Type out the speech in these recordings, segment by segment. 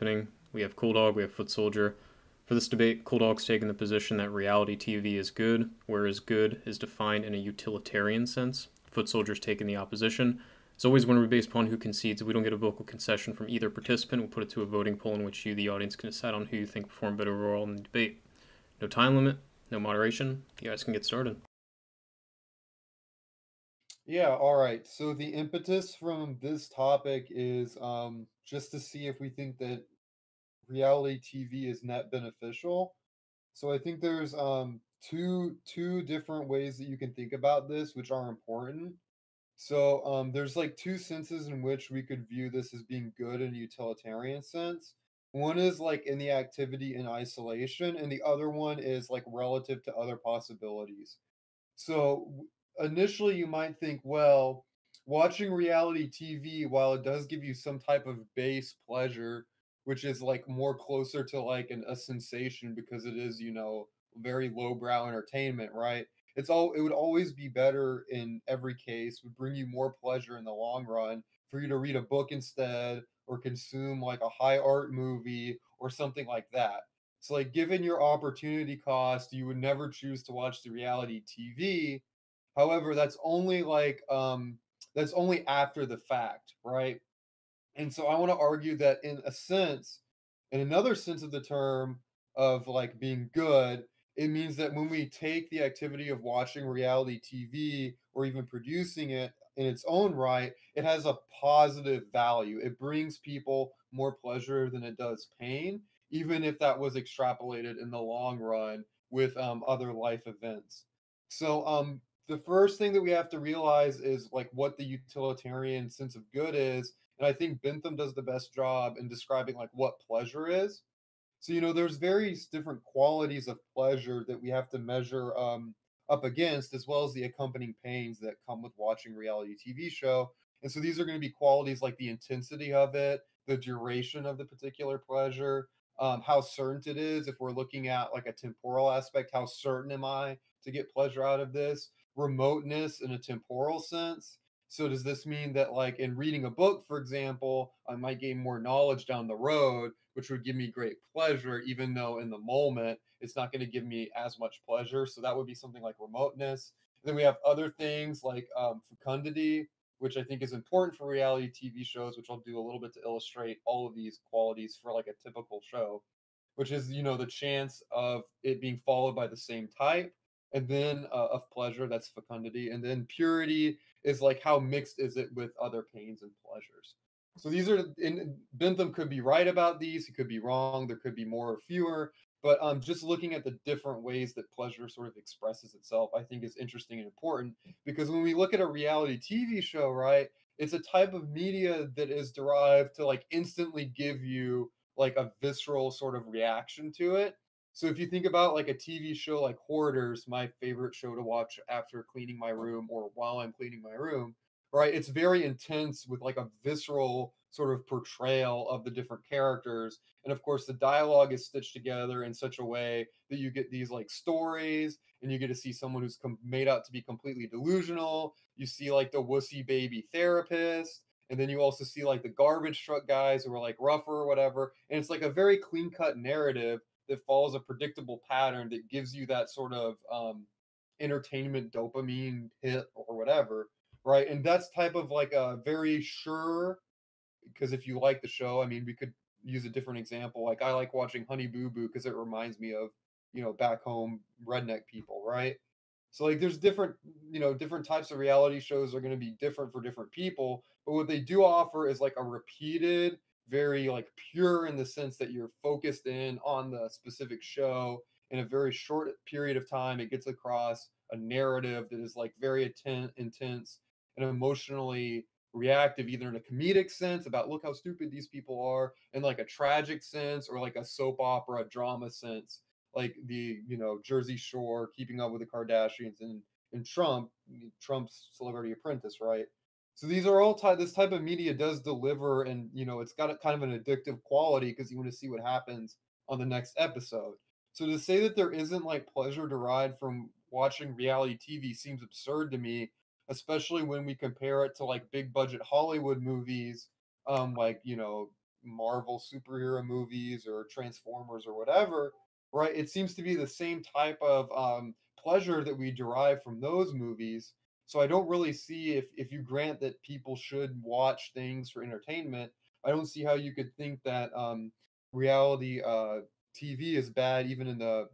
happening. We have Cooldog, we have Footsoldier. For this debate, Cooldog's taking the position that reality TV is good, whereas good is defined in a utilitarian sense. Footsoldier's taking the opposition. As always, when we're based upon who concedes, if we don't get a vocal concession from either participant, we'll put it to a voting poll in which you, the audience, can decide on who you think performed better overall in the debate. No time limit, no moderation. You guys can get started. Yeah, all right. So the impetus from this topic is just to see if we think that reality TV is net beneficial. So I think there's two different ways that you can think about this, which are important. So there's like two senses in which we could view this as being good in a utilitarian sense. One is like in the activity in isolation, and the other one is like relative to other possibilities. So initially, you might think, well, watching reality TV, while it does give you some type of base pleasure, which is like more closer to like a sensation because it is, very lowbrow entertainment, right? It would always be better in every case, would bring you more pleasure in the long run for you to read a book instead or consume like a high art movie or something like that. So, like, given your opportunity cost, you would never choose to watch the reality TV. However, that's only after the fact, right? And so I want to argue that in a sense, in another sense of the term of like being good, it means that when we take the activity of watching reality TV or even producing it in its own right, it has a positive value. It brings people more pleasure than it does pain, even if that was extrapolated in the long run with other life events. So the first thing that we have to realize is like what the utilitarian sense of good is, and I think Bentham does the best job in describing like what pleasure is. So, there's various different qualities of pleasure that we have to measure up against, as well as the accompanying pains that come with watching a reality TV show. And so these are going to be qualities like the intensity of it, the duration of the particular pleasure, how certain it is. If we're looking at like a temporal aspect, how certain am I to get pleasure out of this? Remoteness in a temporal sense. So does this mean that like in reading a book, for example, I might gain more knowledge down the road, which would give me great pleasure, even though in the moment it's not going to give me as much pleasure. So that would be something like remoteness. And then we have other things like fecundity, which I think is important for reality TV shows, which I'll do a little bit to illustrate all of these qualities for like a typical show, which is, the chance of it being followed by the same type. And then of pleasure, that's fecundity. And then purity is like how mixed is it with other pains and pleasures. So these are, in Bentham could be right about these, he could be wrong, there could be more or fewer. But just looking at the different ways that pleasure sort of expresses itself, I think is interesting and important because when we look at a reality TV show, right, it's a type of media that is derived to like instantly give you like a visceral sort of reaction to it. So if you think about like a TV show like Hoarders, my favorite show to watch after cleaning my room or while I'm cleaning my room, right? It's very intense with like a visceral sort of portrayal of the different characters. And of course, the dialogue is stitched together in such a way that you get these like stories and you get to see someone who's made out to be completely delusional. You see like the wussy baby therapist. And then you also see like the garbage truck guys who are like rougher or whatever. And it's like a very clean cut narrative that follows a predictable pattern that gives you that sort of entertainment dopamine hit or whatever, right? And that's type of like a very sure, because if you like the show, I mean, we could use a different example. Like I like watching Honey Boo Boo because it reminds me of, back home redneck people, right? So like there's different types of reality shows are going to be different for different people, but what they do offer is like a repeated, very like pure in the sense that you're focused in on the specific show in a very short period of time. It gets across a narrative that is like very intense and emotionally reactive, either in a comedic sense about look how stupid these people are, and like a tragic sense, or like a soap opera drama sense, like the Jersey Shore, Keeping Up with the Kardashians, and Trump's Celebrity Apprentice, right? So these are all this type of media does deliver, and it's got a kind of an addictive quality because you want to see what happens on the next episode. So to say that there isn't like pleasure derived from watching reality TV seems absurd to me, especially when we compare it to like big budget Hollywood movies, like Marvel superhero movies or Transformers or whatever, right? It seems to be the same type of pleasure that we derive from those movies. So I don't really see if you grant that people should watch things for entertainment, I don't see how you could think that reality TV is bad even in the,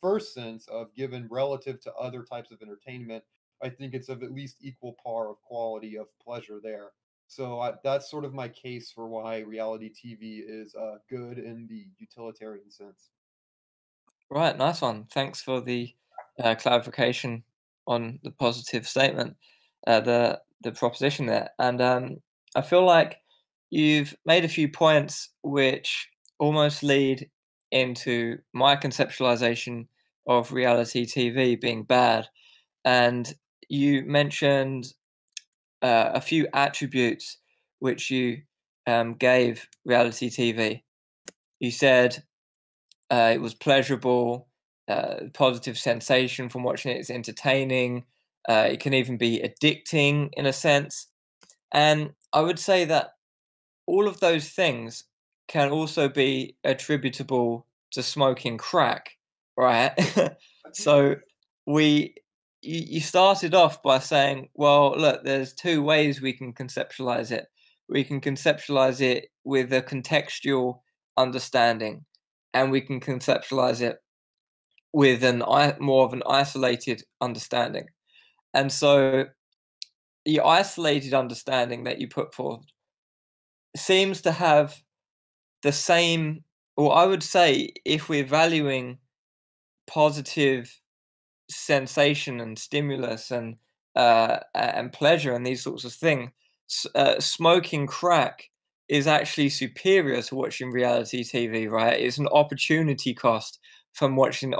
first sense of given relative to other types of entertainment. I think it's of at least equal par of quality of pleasure there. So that's sort of my case for why reality TV is good in the utilitarian sense. Right, nice one. Thanks for the clarification on the positive statement, the proposition there, and I feel like you've made a few points which almost lead into my conceptualization of reality TV being bad, and you mentioned a few attributes which you gave reality TV. You said it was pleasurable, positive sensation from watching it. It's entertaining. It can even be addicting in a sense. And I would say that all of those things can also be attributable to smoking crack, right? So we you started off by saying, well, look, there's two ways we can conceptualize it. We can conceptualize it with a contextual understanding, and we can conceptualize it with more of an isolated understanding. And so the isolated understanding that you put forth seems to have the same, or I would say, if we're valuing positive sensation and stimulus and pleasure and these sorts of things, smoking crack is actually superior to watching reality TV. Right? It's an opportunity cost from watching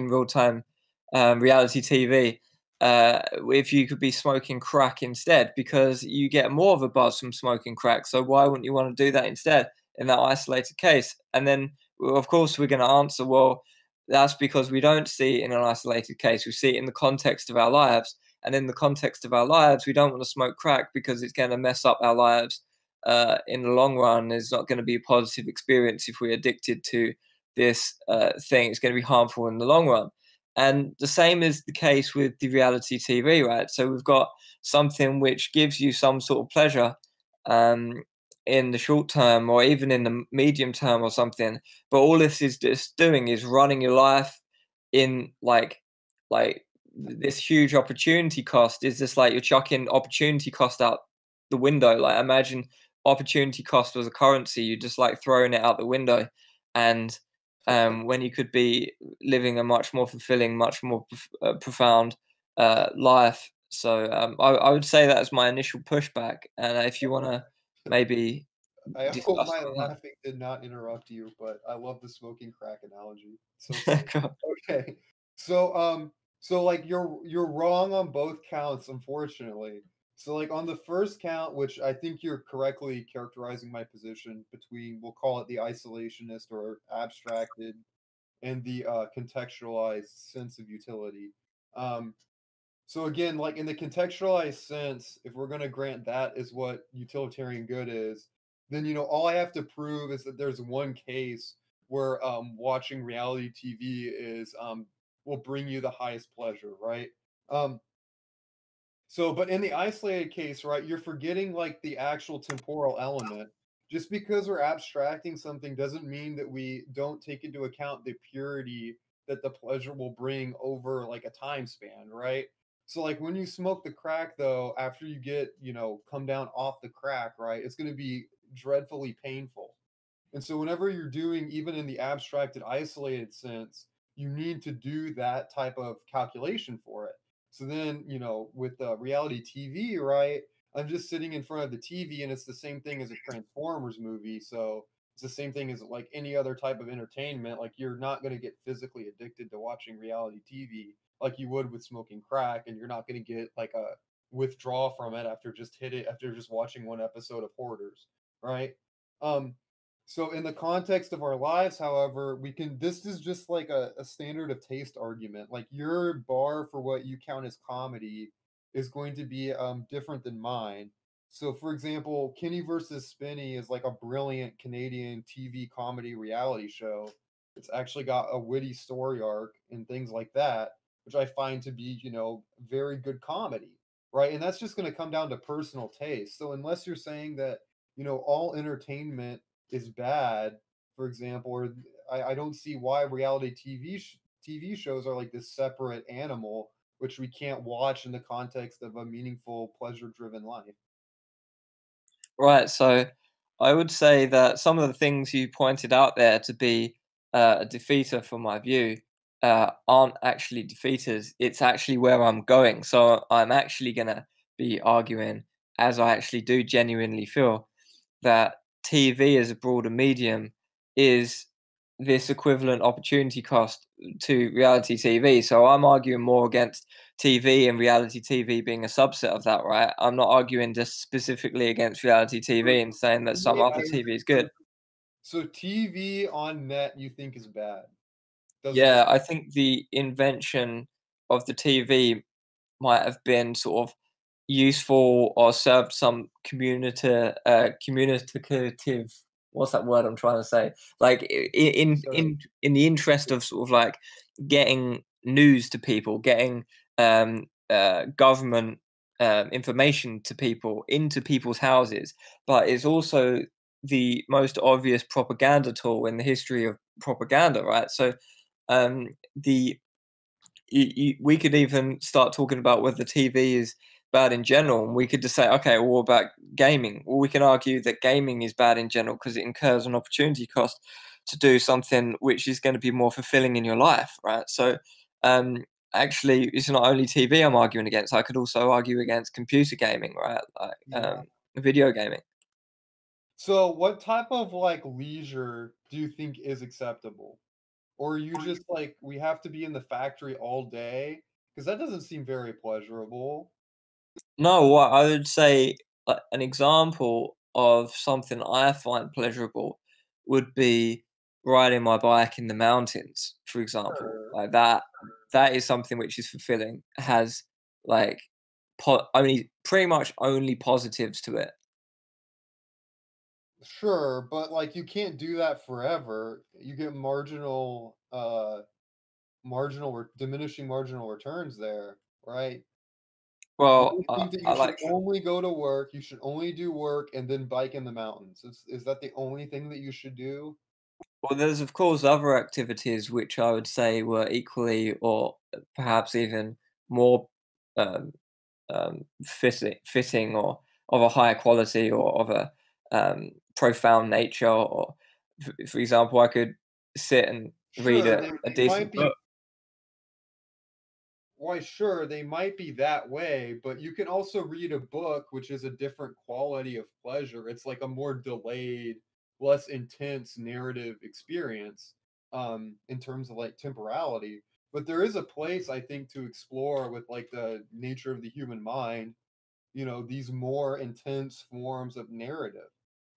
real time reality TV. If you could be smoking crack instead, because you get more of a buzz from smoking crack. So why wouldn't you want to do that instead in that isolated case? And then, well, of course, we're going to answer, well, that's because we don't see it in an isolated case. We see it in the context of our lives. And in the context of our lives, we don't want to smoke crack because it's going to mess up our lives in the long run. It's not going to be a positive experience if we're addicted to this thing. It's going to be harmful in the long run. And the same is the case with the reality TV, right? So we've got something which gives you some sort of pleasure um, in the short term or even in the medium term or something. But all this is just doing is running your life in like this huge opportunity cost. Is just like you're chucking opportunity cost out the window. Like imagine opportunity cost was a currency, you're just like throwing it out the window. And when you could be living a much more fulfilling, much more profound life. So I would say that's my initial pushback. And if you want to maybe I hope discuss my on laughing did not interrupt you, but I love the smoking crack analogy. It's so funny. that. Okay. So like you're wrong on both counts, unfortunately. So like on the first count, which I think you're correctly characterizing my position between, we'll call it the isolationist or abstracted and the contextualized sense of utility. Um, so again, like in the contextualized sense, if we're going to grant that is what utilitarian good is, then all I have to prove is that there's one case where watching reality TV is will bring you the highest pleasure, right? Um, so, but in the isolated case, right, you're forgetting like the actual temporal element. Just because we're abstracting something doesn't mean that we don't take into account the purity that the pleasure will bring over like a time span, right? So, like when you smoke the crack, though, after you get, come down off the crack, right, it's going to be dreadfully painful. And so, whenever you're doing, even in the abstracted, isolated sense, you need to do that type of calculation for it. So then, with reality TV, right? I'm just sitting in front of the TV, and it's the same thing as a Transformers movie. So it's the same thing as like any other type of entertainment. Like you're not going to get physically addicted to watching reality TV like you would with smoking crack, and you're not going to get like a withdrawal from it after just watching one episode of Hoarders, right? Um, so in the context of our lives, however, this is just like a standard of taste argument. Like your bar for what you count as comedy is going to be different than mine. So, for example, Kenny versus Spinny is like a brilliant Canadian TV comedy reality show. It's actually got a witty story arc and things like that, which I find to be, very good comedy, right? And that's just going to come down to personal taste. So, unless you're saying that, all entertainment is bad, for example, or I don't see why reality TV shows are like this separate animal, which we can't watch in the context of a meaningful, pleasure driven life. Right. So I would say that some of the things you pointed out there to be a defeater from my view aren't actually defeaters. It's actually where I'm going. So I'm actually going to be arguing, as I actually do genuinely feel, that TV as a broader medium is this equivalent opportunity cost to reality TV. So I'm arguing more against TV and reality TV being a subset of that, right? I'm not arguing just specifically against reality TV and saying that some Yeah, other TV is good. so TV on net you think is bad? Doesn't Yeah, work. I think the invention of the TV might have been sort of useful or served some communicative, what's that word I'm trying to say? Like So in the interest of sort of like getting news to people, getting government information to people into people's houses, but it's also the most obvious propaganda tool in the history of propaganda, right? So the we could even start talking about whether TV is bad in general, and we could just say, okay, well, what about gaming? Well, we can argue that gaming is bad in general because it incurs an opportunity cost to do something which is going to be more fulfilling in your life, right? So, um, actually, it's not only TV I'm arguing against. I could also argue against computer gaming, right? Like yeah. video gaming. So what type of like leisure do you think is acceptable? Or are you just like we have to be in the factory all day? Because that doesn't seem very pleasurable. No, what I would say, an example of something I find pleasurable would be riding my bike in the mountains, for example. Sure. Like that is something which is fulfilling, has like only pretty much only positives to it. Sure, but like you can't do that forever. You get diminishing marginal returns there, right? Or do Well, you think that I you should like only go to work, you should only do work and then bike in the mountains? Is that the only thing that you should do? well, there's of course other activities which I would say were equally or perhaps even more um, fitting or of a higher quality or of a profound nature. Or, for example, I could sit and read Sure, a they might decent be book. why, sure, they might be that way, but you can also read a book which is a different quality of pleasure. It's like a more delayed, less intense narrative experience, in terms of like temporality. But there is a place I think to explore with like the nature of the human mind, these more intense forms of narrative,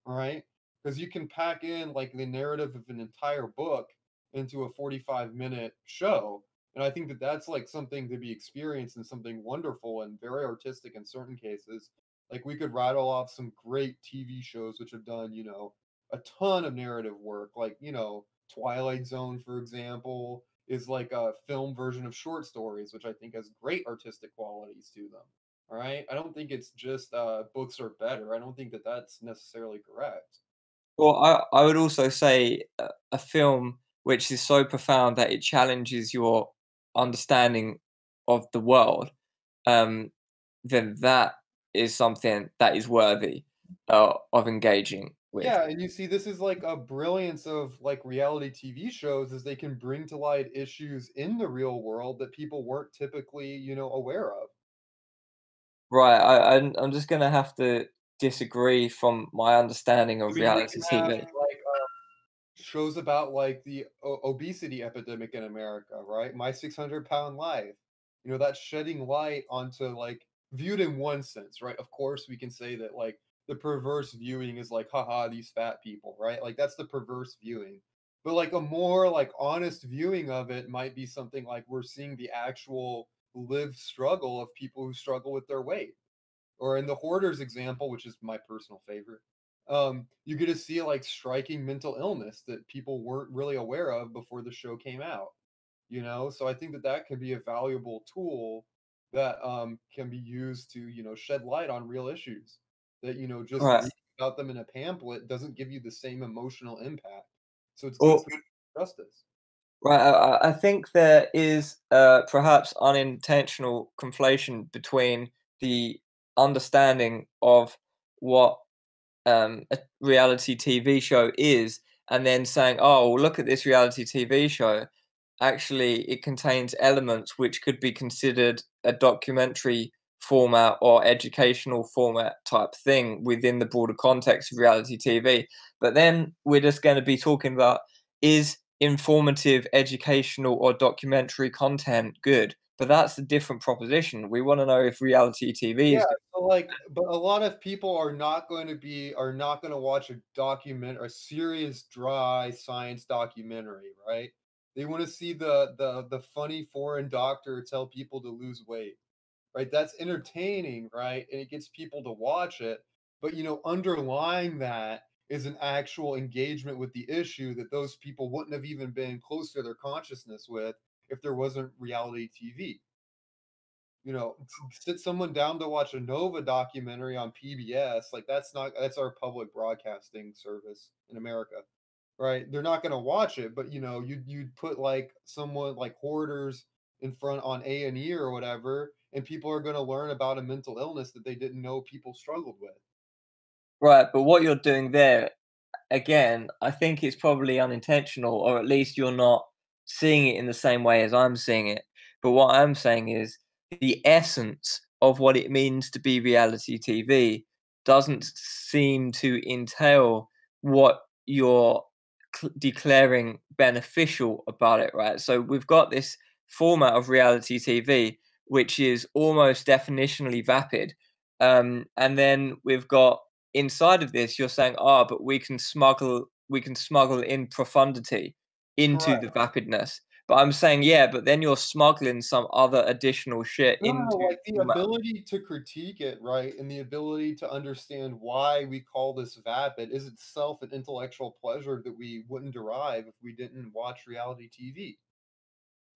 right? Because you can pack in like the narrative of an entire book into a 45-minute show. And I think that that's like something to be experienced and something wonderful and very artistic in certain cases. Like we could rattle off some great TV shows which have done, a ton of narrative work. Like, Twilight Zone, for example, is like a film version of short stories, which I think has great artistic qualities to them. All right. I don't think it's just books are better. I don't think that that's necessarily correct. Well, I would also say a film which is so profound that it challenges your understanding of the world, um, then that is something that is worthy of engaging with. Yeah, and you see, this is like a brilliance of like reality TV shows is they can bring to light issues in the real world that people weren't typically, aware of. Right, I'm just gonna have to disagree from my understanding I of mean, you reality can have TV. like shows about like the obesity epidemic in America, right? My 600-pound life. That's shedding light onto like viewed in one sense, right? Of course, we can say that like the perverse viewing is like, haha, these fat people, right? Like that's the perverse viewing. But like a more like honest viewing of it might be something like we're seeing the actual lived struggle of people who struggle with their weight, Or in the Hoarders example, which is my personal favorite, you get to see like striking mental illness that people weren't really aware of before the show came out. So I think that that can be a valuable tool that can be used to shed light on real issues that just Right. reading about them in a pamphlet doesn't give you the same emotional impact. So it's good Or to justice. right, I think there is perhaps unintentional conflation between the understanding of what a reality TV show is, and then saying, "Oh, well, look at this reality TV show. Actually, it contains elements which could be considered a documentary format or educational format type thing within the broader context of reality TV." But then we're just going to be talking about, is informative, educational, or documentary content good? But that's a different proposition. We want to know if reality TV Yeah, is good. so, like but a lot of people are not gonna watch a serious, dry science documentary, right? They wanna see the funny foreign doctor tell people to lose weight, right? That's entertaining, right? And it gets people to watch it, but, underlying that is an actual engagement with the issue that those people wouldn't have even been close to their consciousness with if there wasn't reality TV. Sit someone down to watch a Nova documentary on PBS, like that's our public broadcasting service in America, right? They're not going to watch it, but you'd put like someone like Hoarders in front on A&E or whatever, and people are going to learn about a mental illness that they didn't know people struggled with. Right, but what you're doing there, again, I think it's probably unintentional, or at least you're not seeing it in the same way as I'm seeing it. But what I'm saying is the essence of what it means to be reality TV doesn't seem to entail what you're declaring beneficial about it, right? So we've got this format of reality TV, which is almost definitionally vapid. And then we've got inside of this, you're saying, ah, but we can smuggle in profundity into the Correct. vapidness. But I'm saying, yeah, but then you're smuggling some other additional shit No, into like the the format. ability to critique it, right? And the ability to understand why we call this vapid is itself an intellectual pleasure that we wouldn't derive if we didn't watch reality TV.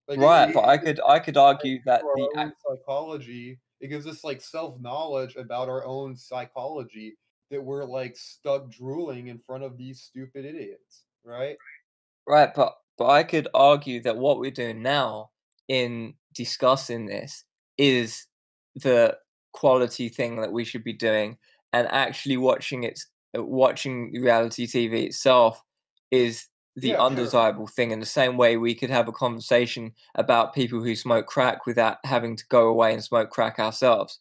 Like Right, but I it could I could argue to that our the own psychology. It gives us like self-knowledge about our own psychology that we're like stuck drooling in front of these stupid idiots, right? right, but I could argue that what we're doing now in discussing this is the quality thing that we should be doing, and actually watching reality TV itself is the Yeah, sure. undesirable thing. In the same way, we could have a conversation about people who smoke crack without having to go away and smoke crack ourselves.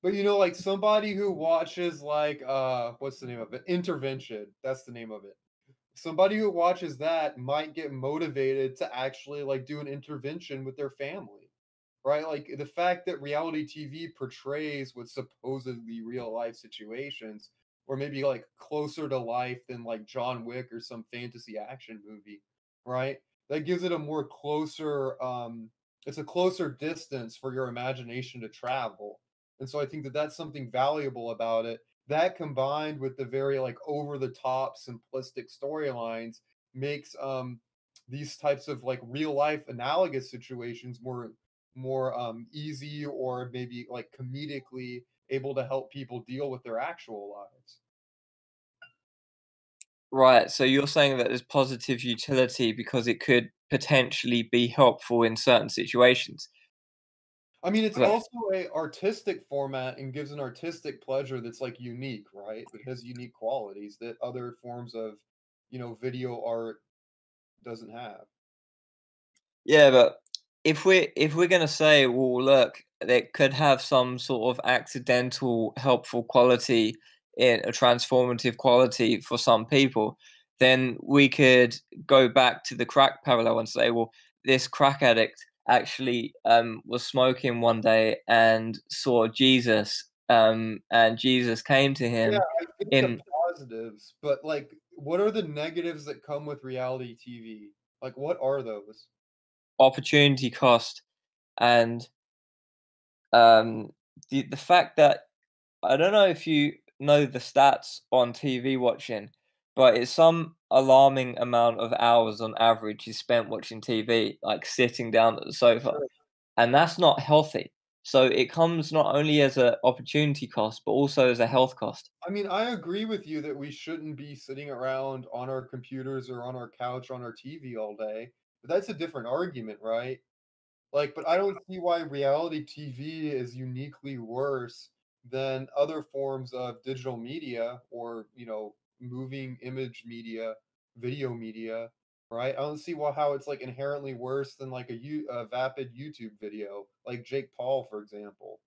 But like somebody who watches like what's the name of it? Intervention. That's the name of it. Somebody who watches that might get motivated to actually like do an intervention with their family, right? Like the fact that reality TV portrays what supposedly real life situations, or maybe like closer to life than like John Wick or some fantasy action movie, right? That gives it a more closer it's a closer distance for your imagination to travel. And so I think that that's something valuable about it. That combined with the very like over the top simplistic storylines makes these types of like real life analogous situations more easy, or maybe like comedically able to help people deal with their actual lives. Right, so you're saying that there's positive utility because it could potentially be helpful in certain situations. I mean, it's But also a artistic format and gives an artistic pleasure that's like unique, right? That has unique qualities that other forms of, video art doesn't have. yeah, but if we're gonna say, well, look, they could have some sort of accidental helpful quality in a transformative quality for some people, then we could go back to the crack parallel and say, well, this crack addict actually was smoking one day and saw Jesus, and Jesus came to Yeah, him I get the in positives, but like, what are the negatives that come with reality TV? Like, what are those? opportunity cost and the fact that I don't know if you know the stats on TV watching, but it's some alarming amount of hours on average you spent watching TV, like sitting down at the sofa, Sure. and that's not healthy. So it comes not only as an opportunity cost, but also as a health cost. I mean, I agree with you that we shouldn't be sitting around on our computers or on our couch on our TV all day, but that's a different argument, right? Like, but I don't see why reality TV is uniquely worse than other forms of digital media or, moving image media, video media, right? I don't see how it's like inherently worse than like a vapid YouTube video, like Jake Paul, for example,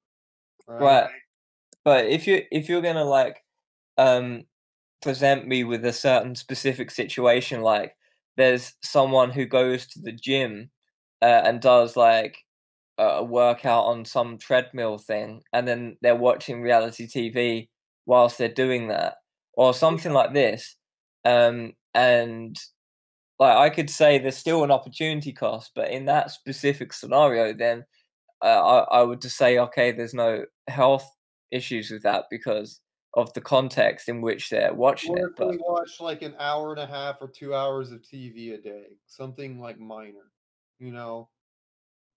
right? Right. But if you're gonna like um present me with a certain specific situation, like there's someone who goes to the gym and does like a workout on some treadmill thing, and then they're watching reality TV whilst they're doing that, or something like this. And like I could say there's still an opportunity cost, but in that specific scenario, then I would just say, okay, there's no health issues with that because of the context in which they're watching Or it. if But they watch like an hour and a half or 2 hours of TV a day, something like minor, you know?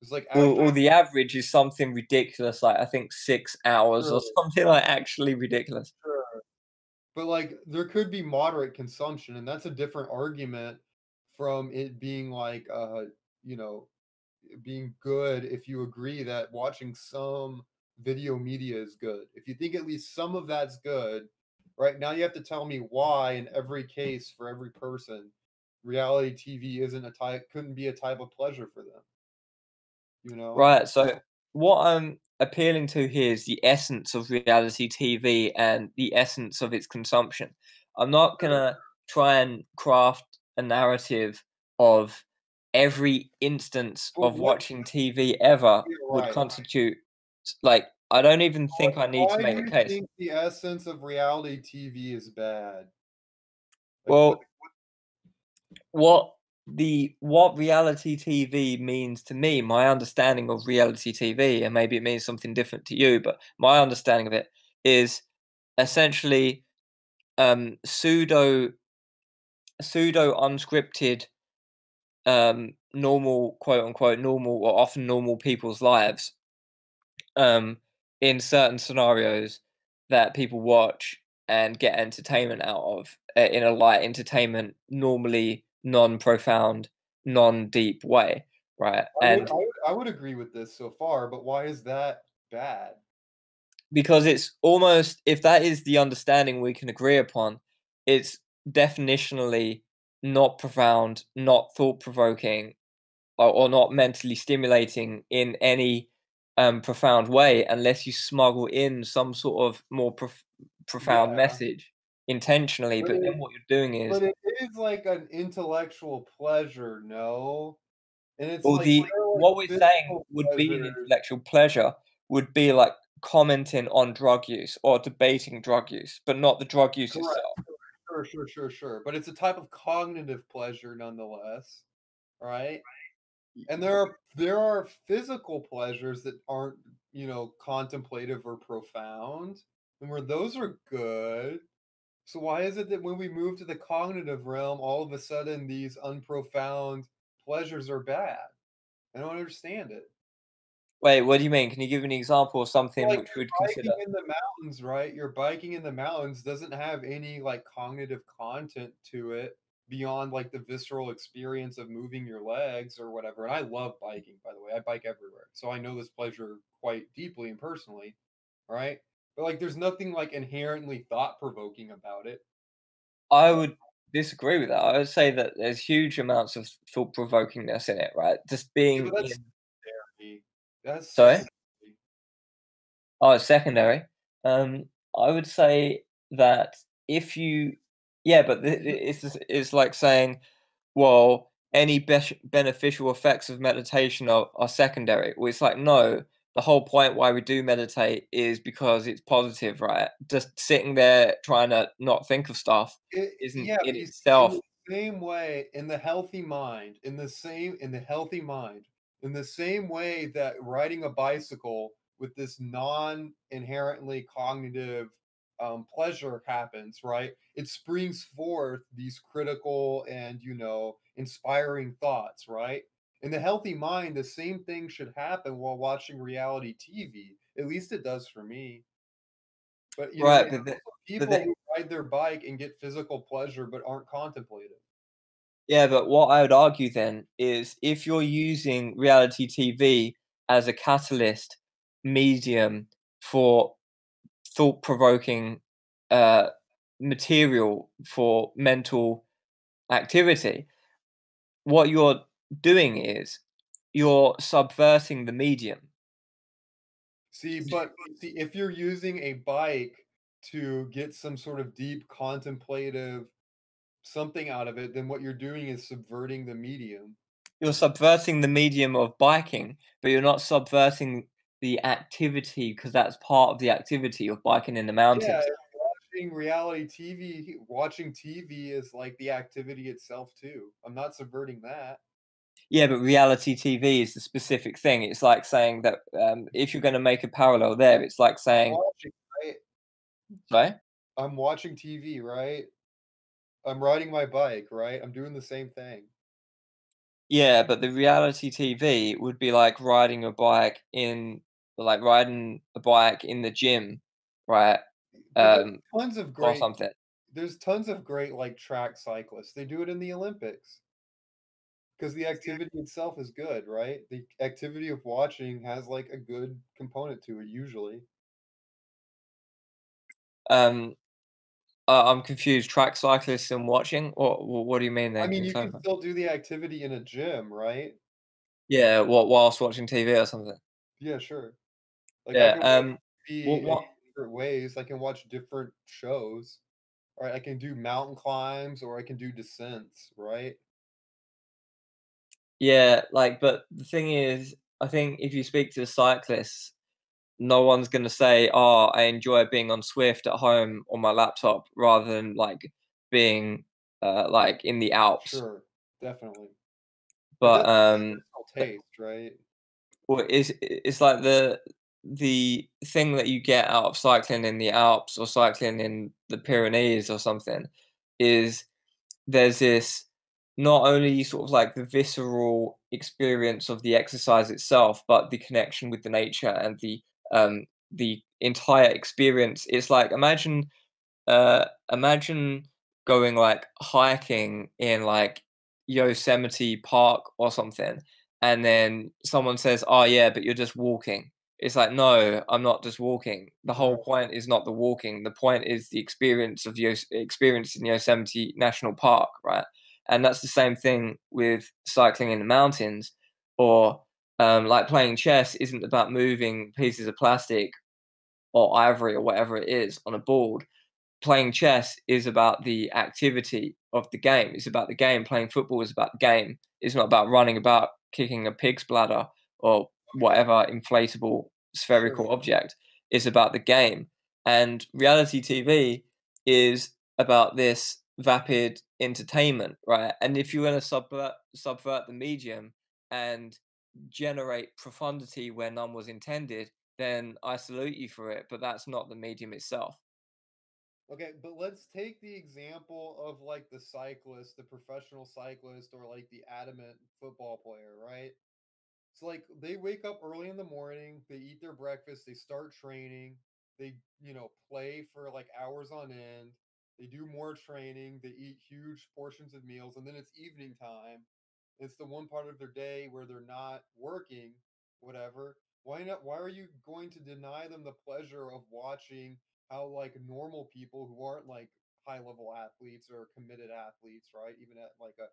It's like after or the average is something ridiculous, like I think 6 hours or sure, something like actually ridiculous. sure. But like there could be moderate consumption, and that's a different argument from it being like you know, being good if you agree that watching some video media is good. If you think at least some of that's good, right now you have to tell me why in every case for every person, reality TV isn't a type couldn't be a type of pleasure for them, you know? Right. So what I'm appealing to here is the essence of reality TV and the essence of its consumption. I'm not Sure. gonna try and craft a narrative of every instance But of what watching TV ever yeah, would right. constitute like I don't even think I need to Why do make a you case. think the essence of reality TV is bad? Like what Well, what what reality TV means to me, my understanding of reality TV, and maybe it means something different to you, but my understanding of it is essentially pseudo unscripted normal quote unquote normal or often normal people's lives um in certain scenarios that people watch and get entertainment out of in a light entertainment normally non-profound non-deep way, right? And I would agree with this so far, but why is that bad? because it's almost if that is the understanding we can agree upon, it's definitionally not profound, not thought-provoking, or not mentally stimulating in any profound way unless you smuggle in some sort of more profound Yeah, message intentionally. but But then it what you're doing is, but it is like an intellectual pleasure, no? And it's well, like the there are like what we're saying physical would be an pleasures. intellectual pleasure would be like commenting on drug use or debating drug use, but not the drug use Correct. itself. Sure. But it's a type of cognitive pleasure nonetheless, right? And there are physical pleasures that aren't, contemplative or profound, and where those are good. So why is it that when we move to the cognitive realm, all of a sudden these unprofound pleasures are bad? I don't understand it. Wait, what do you mean? Can you give an example of something Like which you're we'd consider? biking in the mountains, right? You're biking in the mountains doesn't have any like cognitive content to it beyond like the visceral experience of moving your legs or whatever. And I love biking, by the way. I bike everywhere. So I know this pleasure quite deeply and personally, right? But like there's nothing like inherently thought provoking about it. I would disagree with that. I would say that there's huge amounts of thought provokingness in it, right? Just Yeah, but being that's in. secondary. That's Sorry? secondary. Oh, it's secondary. Um, I would say that if you, yeah, but it's like saying, well, any beneficial effects of meditation are secondary. Well, it's like no. The whole point why we do meditate is because it's positive, right? Just sitting there trying to not think of stuff isn't Yeah, in but you see, in itself. the same way, in the healthy mind, in the same way that riding a bicycle with this non-inherently cognitive pleasure happens, right? It springs forth these critical and, inspiring thoughts, right? In the healthy mind, the same thing should happen while watching reality TV. At least it does for me. But Right, there's also but people who ride their bike and get physical pleasure but aren't contemplative. yeah, but what I would argue then is if you're using reality TV as a catalyst medium for thought-provoking uh, material for mental activity, what you're doing is you're subverting the medium. See, if you're using a bike to get some sort of deep contemplative something out of it, then what you're doing is subverting the medium. You're subverting the medium of biking, but you're not subverting the activity because that's part of the activity of biking in the Yeah, mountains. watching reality TV, watching TV is like the activity itself too. I'm not subverting that. Yeah, but reality TV is the specific thing. It's like saying that if you're going to make a parallel there, it's like saying, Watching, right? right? I'm watching TV, right? I'm riding my bike, right? I'm doing the same thing. Yeah, but the reality TV would be like riding a bike in the gym, right? But Um, or something. there's tons of great like track cyclists. They do it in the Olympics because the activity itself is good, right? The activity of watching has like a good component to it usually. Um, I'm confused. Track cyclists and watching. What do you mean I then? Can mean, you you can clarify? still do the activity in a gym, right? Yeah, what whilst watching TV or something? Yeah, sure. Like I Yeah. can watch TV in What? different ways. I can watch different shows. Right? I can do mountain climbs or I can do descents, right? Yeah, like, but the thing is, I think if you speak to the cyclists, no one's gonna say, "Oh, I enjoy being on Swift at home on my laptop," rather than like being like in the Alps. Sure, definitely. But But that's personal taste, right? well, it's like the thing that you get out of cycling in the Alps or cycling in the Pyrenees or something is there's this not only sort of like the visceral experience of the exercise itself, but the connection with the nature and the entire experience. It's like imagine going like hiking in like Yosemite Park or something, and then someone says, "Oh yeah, but you're just walking." It's like, no, I'm not just walking. The whole Right. point is not the walking. The point is the experience of experience in Yosemite National Park, right? And that's the same thing with cycling in the mountains, or like playing chess isn't about moving pieces of plastic or ivory or whatever it is on a board. Playing chess is about the activity of the game. It's about the game. Playing football is about the game. It's not about running about kicking a pig's bladder or Okay. whatever inflatable Sure. spherical object. It's about the game. And reality TV is about this vapid entertainment, right? And if you're going to subvert the medium and generate profundity where none was intended, then I salute you for it. But that's not the medium itself. Okay, but let's take the example of like the cyclist, the professional cyclist, or like the adamant football player, right? It's like they wake up early in the morning, they eat their breakfast, they start training, they, play for like hours on end, they do more training, they eat huge portions of meals, and then it's evening time. It's the one part of their day where they're not working, whatever. Why not? Why are you going to deny them the pleasure of watching how like normal people who aren't like high level athletes or committed athletes, right? Even at like a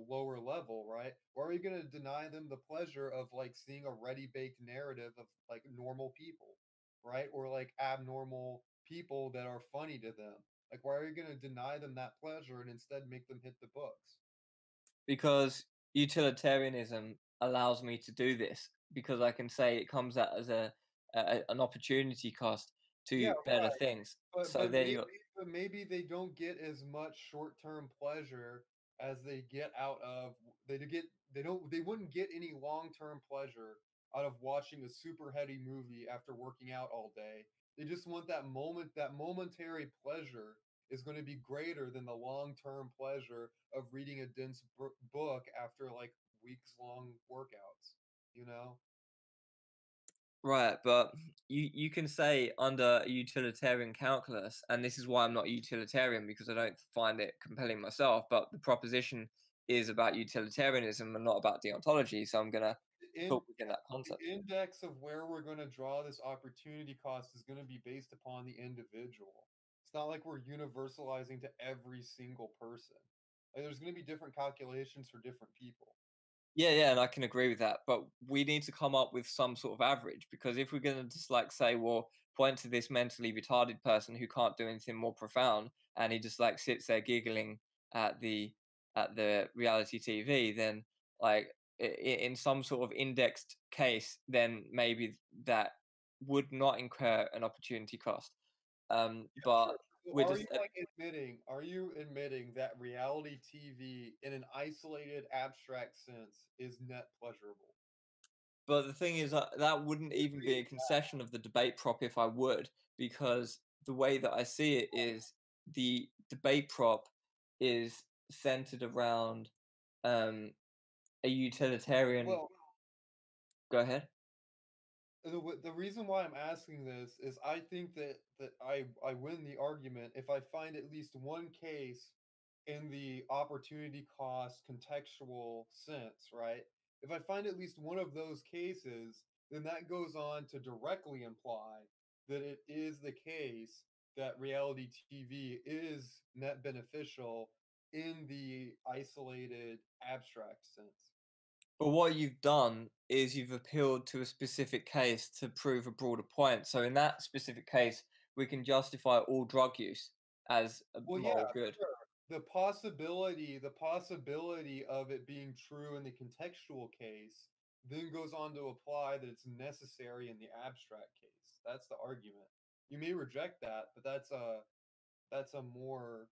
lower level, right? Or are you going to deny them the pleasure of like seeing a ready baked narrative of like normal people, right? Or like abnormal people that are funny to them? Like, why are you going to deny them that pleasure and instead make them hit the books? Because utilitarianism allows me to do this because I can say it comes out as an opportunity cost Yeah, to better right. things. But So but there maybe you but maybe they don't get as much short-term pleasure as they get out of they to get they don't they wouldn't get any long-term pleasure out of watching a super heady movie after working out all day. They just want that moment, that momentary pleasure is going to be greater than the long-term pleasure of reading a dense book after like weeks-long workouts, you know? Right, but you can say under utilitarian calculus, and this is why I'm not utilitarian because I don't find it compelling myself, but the proposition is about utilitarianism and not about deontology, so I'm gonna In talk within that the concept. index of where we're going to draw this opportunity cost is going to be based upon the individual. It's not like we're universalizing to every single person. Like, there's going to be different calculations for different people. Yeah, and I can agree with that. But we need to come up with some sort of average because if we're going to just like say, well, point to this mentally retarded person who can't do anything more profound, and he just like sits there giggling at the reality TV, then like in some sort of indexed case, then maybe that would not incur an opportunity cost. But Sure. So we're just are you admitting that reality TV in an isolated abstract sense is net pleasurable? But the thing is that wouldn't You even agree be a with that? concession of the debate prop if I would, because the way that I see it is the debate prop is centered around a utilitarian. Well, Go ahead. the reason why I'm asking this is I think that I win the argument if I find at least one case in the opportunity cost contextual sense, right? If I find at least one of those cases, then that goes on to directly imply that it is the case that reality TV is net beneficial in the isolated abstract sense. But what you've done is you've appealed to a specific case to prove a broader point. So in that specific case, we can justify all drug use as a Well, yeah, moral good. sure. The possibility of it being true in the contextual case then goes on to apply that it's necessary in the abstract case. That's the argument. You may reject that, but that's a more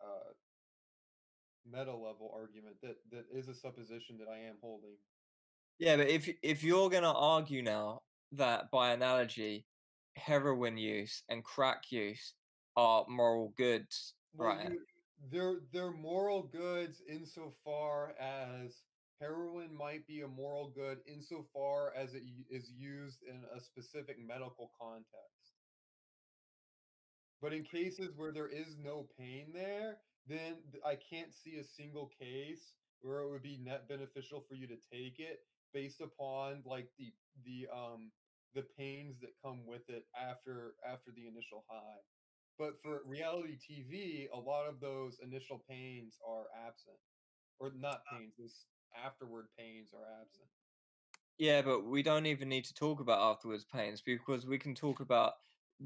uh, meta level argument that is a supposition that I am holding. Yeah, but if you're gonna argue now that by analogy, heroin use and crack use are moral goods, Well, right? you they're moral goods insofar as heroin might be a moral good insofar as is used in a specific medical context. But in cases where there is no pain there, then I can't see a single case where it would be net beneficial for you to take it based upon like the pains that come with it after the initial high. But for reality TV, a lot of those initial pains are absent, or not pains, those afterward pains are absent. Yeah, but we don't even need to talk about afterwards pains because we can talk about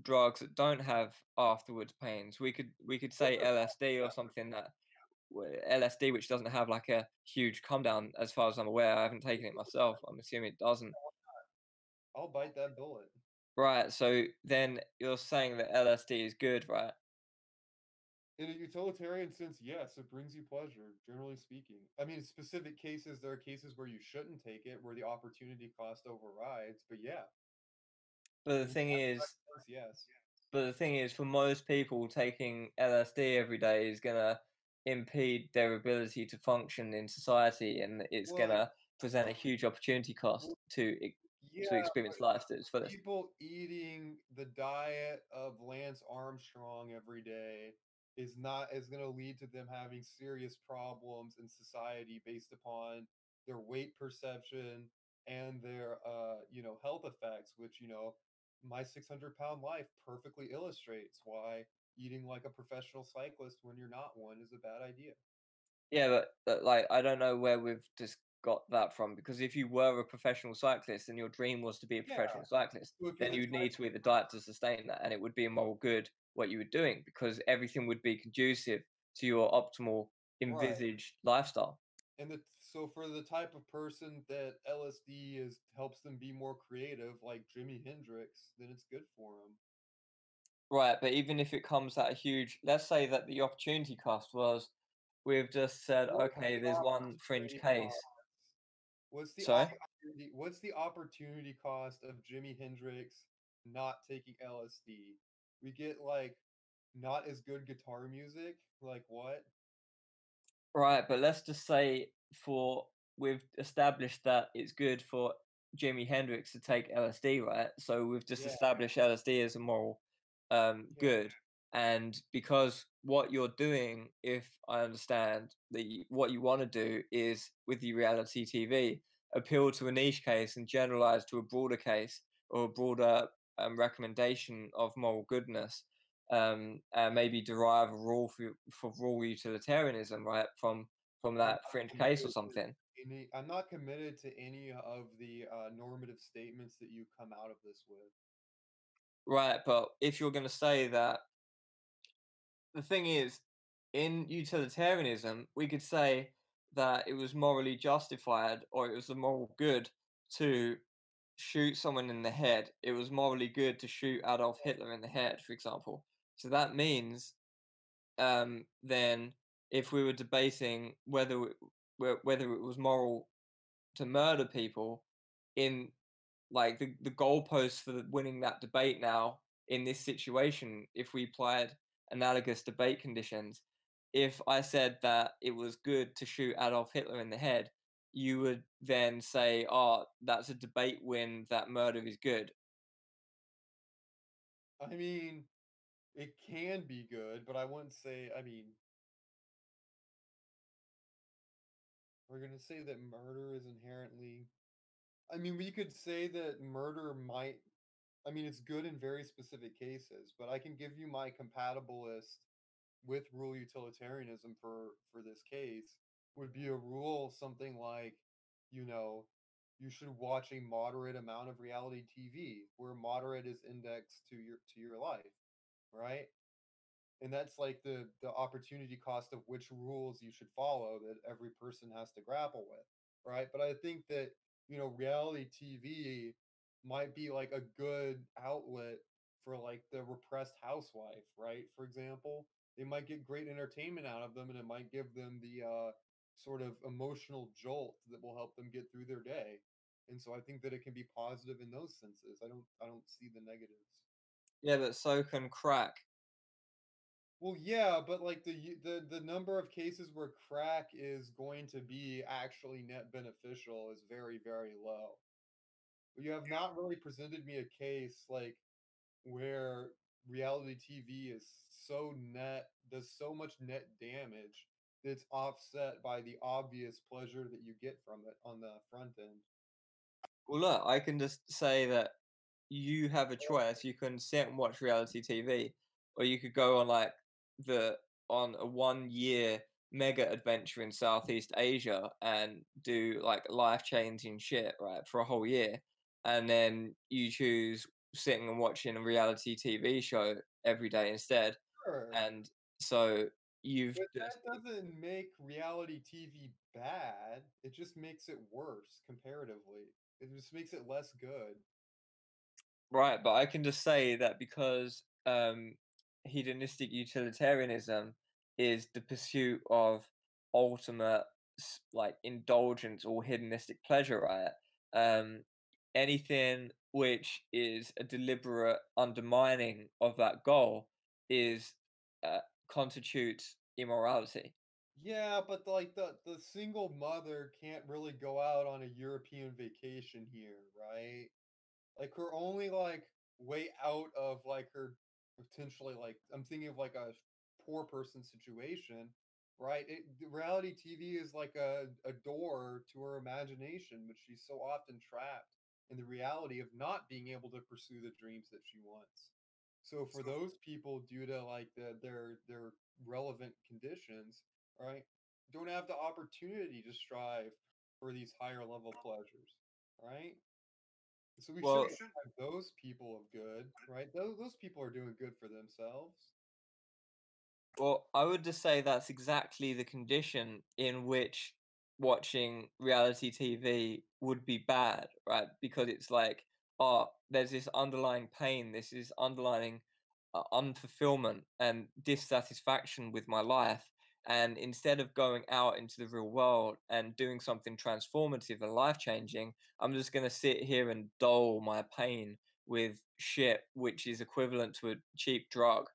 drugs that don't have afterwards pains. We could say LSD or something that LSD which doesn't have like a huge come down as far as I'm aware. I haven't taken it myself. I'm assuming it doesn't. I'll bite that bullet. Right, so then you're saying that LSD is good, right? In a utilitarian sense, yes, it brings you pleasure, generally speaking. I mean, in specific cases, there are cases where you shouldn't take it, where the opportunity cost overrides, but yeah, But the in thing that is, sense, yes. But the thing is, for most people, taking LSD every day is gonna impede their ability to function in society, and it's Well, gonna present a huge opportunity cost to yeah, experience life to its fullest. people eating the diet of Lance Armstrong every day is going to lead to them having serious problems in society based upon their weight perception and their health effects, which my 600-pound life perfectly illustrates why eating like a professional cyclist when you're not one is a bad idea. Yeah, but like I don't know where we've just got that from because if you were a professional cyclist and your dream was to be a Yeah, professional cyclist, so if you're then the you'd need to eat the diet to sustain that, and it would be a moral good what you were doing because everything would be conducive to your optimal right. envisaged lifestyle. And so for the type of person that LSD is helps them be more creative, like Jimi Hendrix, then it's good for them. Right, but even if it comes at a huge, let's say that the opportunity cost was, we've just said, What's okay, the there's one fringe opportunity case. cost? What's the Sorry? what's the opportunity cost of Jimi Hendrix not taking LSD? We get like not as good guitar music. Like what? Right, but let's just say for we've established that it's good for Jimi Hendrix to take LSD, right? So we've just Yeah, established LSD as a moral yeah. good. And because what you're doing, if I understand that what you want to do is with your reality TV, appeal to a niche case and generalize to a broader case or a broader recommendation of moral goodness, and maybe derive a rule for rule utilitarianism, right, from I'm that not fringe case or committed to something, I'm not committed to any of the normative statements that you come out of this with. right? But if you're going to say that, the thing is, in utilitarianism, we could say that it was morally justified or it was a moral good to shoot someone in the head. It was morally good to shoot Adolf Hitler in the head, for example. So that means then if we were debating whether it was moral to murder people in like the goalposts for winning that debate now in this situation, if we applied analogous debate conditions, if I said that it was good to shoot Adolf Hitler in the head, you would then say, oh, that's a debate win, that murder is good. I mean, it can be good, but I wouldn't say, we're gonna say that murder is inherently we could say that murder might it's good in very specific cases, but I can give you my compatibilist with rule utilitarianism for this case would be a rule something like, you know, you should watch a moderate amount of reality TV, where moderate is indexed to your life, right? And that's like the opportunity cost of which rules you should follow that every person has to grapple with, right? But I think that, reality TV might be like a good outlet for like the repressed housewife, right? For example, they might get great entertainment out of them, and it might give them the sort of emotional jolt that will help them get through their day. And so I think that it can be positive in those senses. I don't see the negatives. Yeah, but so can crack. Well, yeah, but like the number of cases where crack is going to be actually net beneficial is very, very low. But you have not really presented me a case like where reality TV is does so much net damage that's offset by the obvious pleasure that you get from it on the front end. Well, look, I can just say that you have a choice. You can sit and watch reality TV, or you could go on like the on a 1 year mega adventure in Southeast Asia and do like life changing shit, right, for a whole year. And then you choose sitting and watching a reality TV show every day instead. Sure, And so you've but just that doesn't make reality TV bad. It just makes it worse comparatively. It just makes it less good. right, but I can just say that because hedonistic utilitarianism is the pursuit of ultimate like indulgence or hedonistic pleasure, right? Um, anything which is a deliberate undermining of that goal is uh, constitutes immorality. Yeah, but like the single mother can't really go out on a European vacation here, right? Like her only like way out of like her potentially like I'm thinking of like a poor person situation, right? The reality TV is like a door to her imagination, but she's so often trapped in the reality of not being able to pursue the dreams that she wants. So for those people, due to like their relevant conditions, right, don't have the opportunity to strive for these higher level pleasures, right? So we Well, shouldn't deprive those people of good, right? Those people are doing good for themselves. Well, I would just say that's exactly the condition in which watching reality TV would be bad, right? Because it's like, oh, there's this underlying pain, this is underlying unfulfillment and dissatisfaction with my life. And instead of going out into the real world and doing something transformative and life changing, I'm just going to sit here and dull my pain with shit which is equivalent to a cheap drug.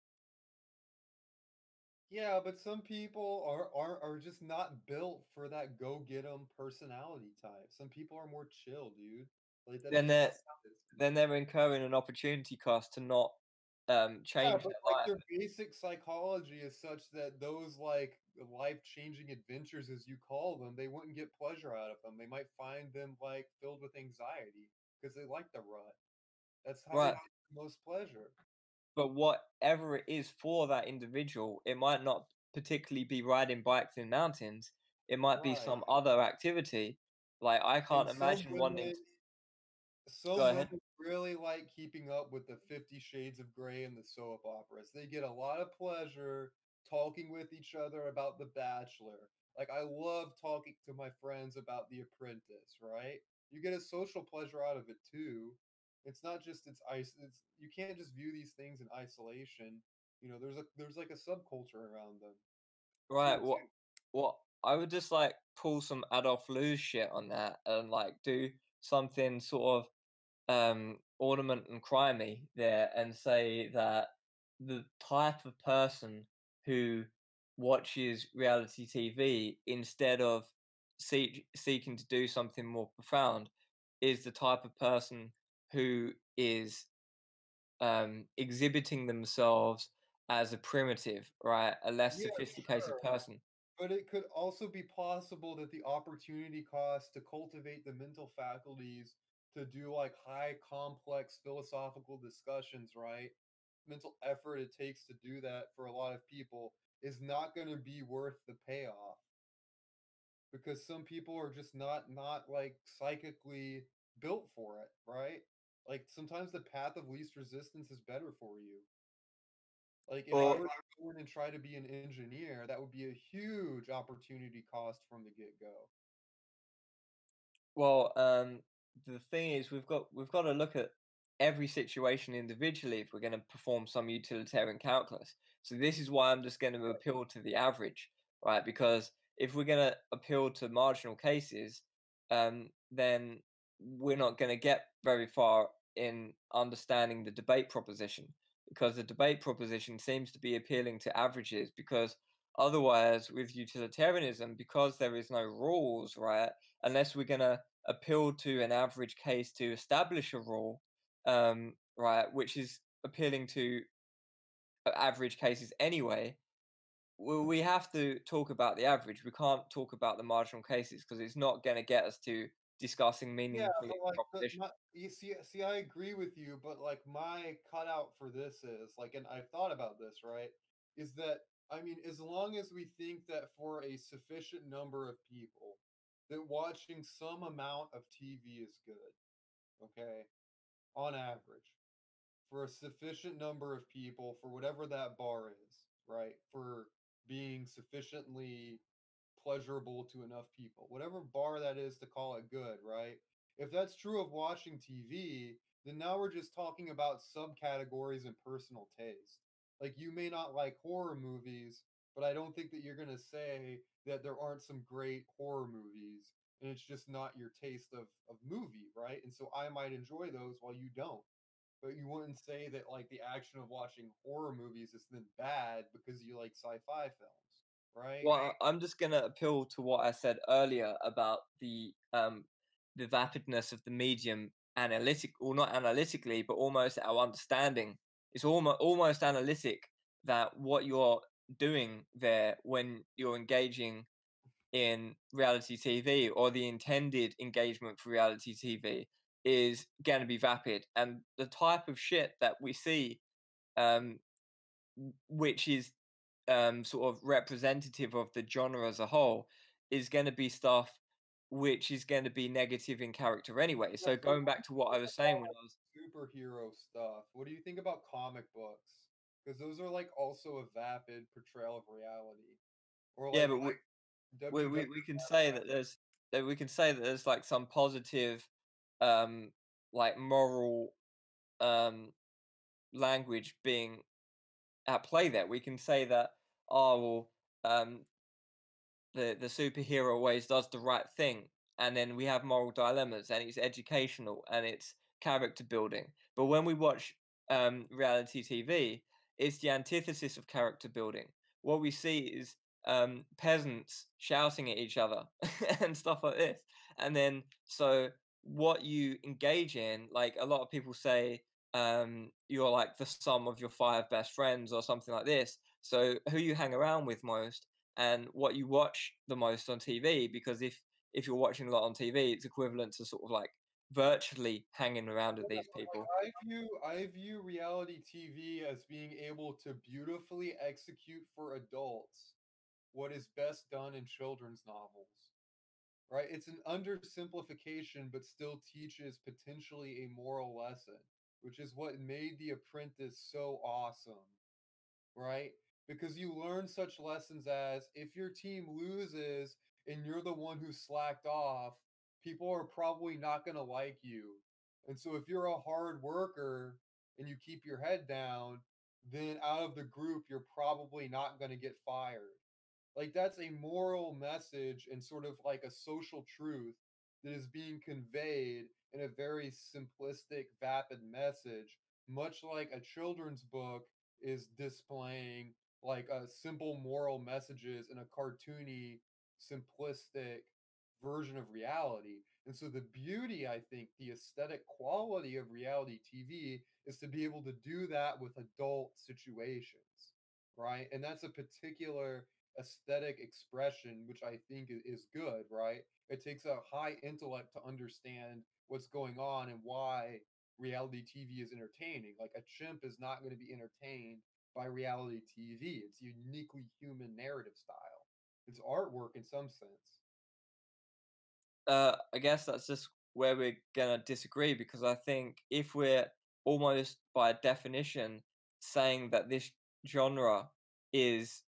Yeah, but some people are just not built for that go get 'em personality type. Some people are more chill, dude. Like that's Then just they're not how it is. then they're incurring an opportunity cost to not Yeah, change but their like life. their basic psychology is such that those like life-changing adventures, as you call them, they wouldn't get pleasure out of them. They might find them like filled with anxiety because they like the rut. That's how they Right. get the most pleasure. But whatever it is for that individual, it might not particularly be riding bikes in mountains. It might be Right. some other activity. Like I And can't imagine wanting to go some ahead. women really like keeping up with the 50 Shades of Grey and the soap operas. They get a lot of pleasure talking with each other about The Bachelor. Like, I love talking to my friends about The Apprentice, right? You get a social pleasure out of it too. It's not just it's you can't just view these things in isolation. You know, there's like a subculture around them Right. too. What I would just like pull some Adolf Loos shit on that and like do something sort of ornament and crimey there and say that the type of person who watches reality TV instead of seeking to do something more profound is the type of person who is exhibiting themselves as a primitive, right? A less Yeah, sophisticated sure. person. But it could also be possible that the opportunity cost to cultivate the mental faculties to do like high complex philosophical discussions, right? Mental effort it takes to do that for a lot of people is not going to be worth the payoff because some people are just not like psychically built for it, right? Like sometimes the path of least resistance is better for you. Like, if I Or were to go in and try to be an engineer, that would be a huge opportunity cost from the get-go. Well, the thing is, we've got to look at every situation individually if we're going to perform some utilitarian calculus. So this is why I'm just going to appeal to the average, right? Because if we're going to appeal to marginal cases, then we're not going to get very far in understanding the debate proposition. Because the debate proposition seems to be appealing to averages. Because otherwise, with utilitarianism, because there is no rules, right? Unless we're going to appeal to an average case to establish a rule, right, which is appealing to average cases anyway, we have to talk about the average. We can't talk about the marginal cases because it's not going to get us to discussing Yeah, meaningfully but, the like, proposition. you see, I agree with you, but, like, my cutout for this is, like and I've thought about this, right, is that, I mean, as long as we think that for a sufficient number of people, that watching some amount of TV is good, okay, on average. For a sufficient number of people for whatever that bar is, right? For being sufficiently pleasurable to enough people, whatever bar that is to call it good, right? If that's true of watching TV, then now we're just talking about subcategories and personal taste. Like you may not like horror movies, but I don't think that you're going to say that there aren't some great horror movies and it's just not your taste of movie, right? And so I might enjoy those while you don't. But you wouldn't say that, like, the action of watching horror movies is then bad because you like sci-fi films, right? Well, I'm just going to appeal to what I said earlier about the vapidness of the medium analytic, or not analytically, but almost our understanding. It's almost analytic that what you're doing there when you're engaging in reality TV or the intended engagement for reality TV is going to be vapid. And the type of shit that we see, um, which is sort of representative of the genre as a whole, is going to be stuff which is going to be negative in character anyway. Yeah, So but going what do back to you what I think was saying when about I was, superhero stuff? What do you think about comic books? Because those are, like, also a vapid portrayal of reality. Or, yeah, like, but WW we can say that we can say that there's like some positive, um, like moral um language being at play there. We can say that, oh well, the superhero always does the right thing, and then we have moral dilemmas, and it's educational and it's character building. But when we watch reality TV, it's the antithesis of character building. What we see is peasants shouting at each other and stuff like this. And then, so what you engage in, like a lot of people say, you're like the sum of your 5 best friends or something like this. So who you hang around with most and what you watch the most on TV, because if you're watching a lot on TV, it's equivalent to sort of like virtually hanging around with Yeah, these but, like, people. I view reality TV as being able to beautifully execute for adults what is best done in children's novels, right? It's an undersimplification, but still teaches potentially a moral lesson, which is what made The Apprentice so awesome, right? Because you learn such lessons as if your team loses and you're the one who slacked off, people are probably not going to like you. And so if you're a hard worker and you keep your head down, then out of the group, you're probably not going to get fired. Like, that's a moral message and sort of like a social truth that is being conveyed in a very simplistic, vapid message, much like a children's book is displaying like simple moral messages in a cartoony, simplistic version of reality. And so the beauty, I think, the aesthetic quality of reality TV is to be able to do that with adult situations, right? And that's a particular aesthetic expression, which I think is good, right? It takes a high intellect to understand what's going on and why reality TV is entertaining. Like a chimp is not going to be entertained by reality TV. It's uniquely human narrative style. It's artwork in some sense. I guess that's just where we're gonna disagree, because I think if we're almost by definition saying that this genre is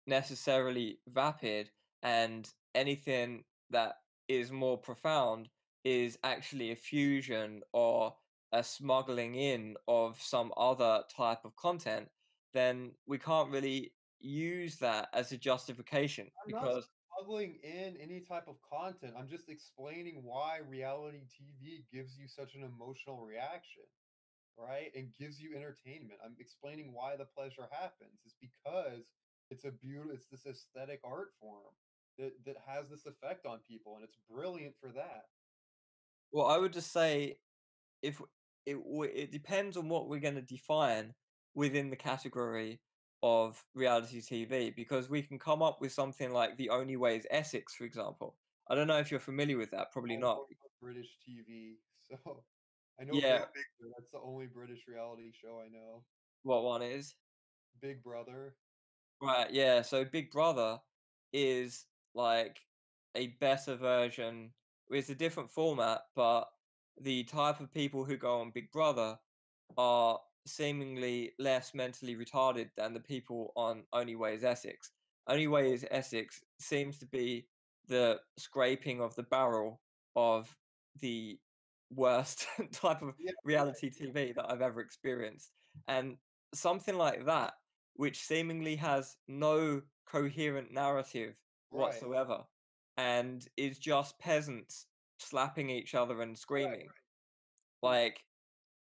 necessarily vapid and anything that is more profound is actually a fusion or a smuggling in of some other type of content, then we can't really use that as a justification I'm not because smuggling in any type of content. I'm just explaining why reality TV gives you such an emotional reaction, right? And gives you entertainment. I'm explaining why the pleasure happens. It's because it's this aesthetic art form that has this effect on people, and it's brilliant for that. well, I would just say if it depends on what we're going to define within the category of reality TV, because we can come up with something like The Only Way is Essex, for example. I don't know if you're familiar with that, probably I not. don't know British TV, so I know Big Yeah, Brother. That's the only British reality show I know. what one is? Big Brother. Right, yeah. So Big Brother is like a better version. It's a different format, but the type of people who go on Big Brother are seemingly less mentally retarded than the people on Only Way is Essex. Only Way is Essex seems to be the scraping of the barrel of the worst type of Yeah, reality TV that I've ever experienced. And something like that, which seemingly has no coherent narrative right. whatsoever and is just peasants slapping each other and Right. screaming. Like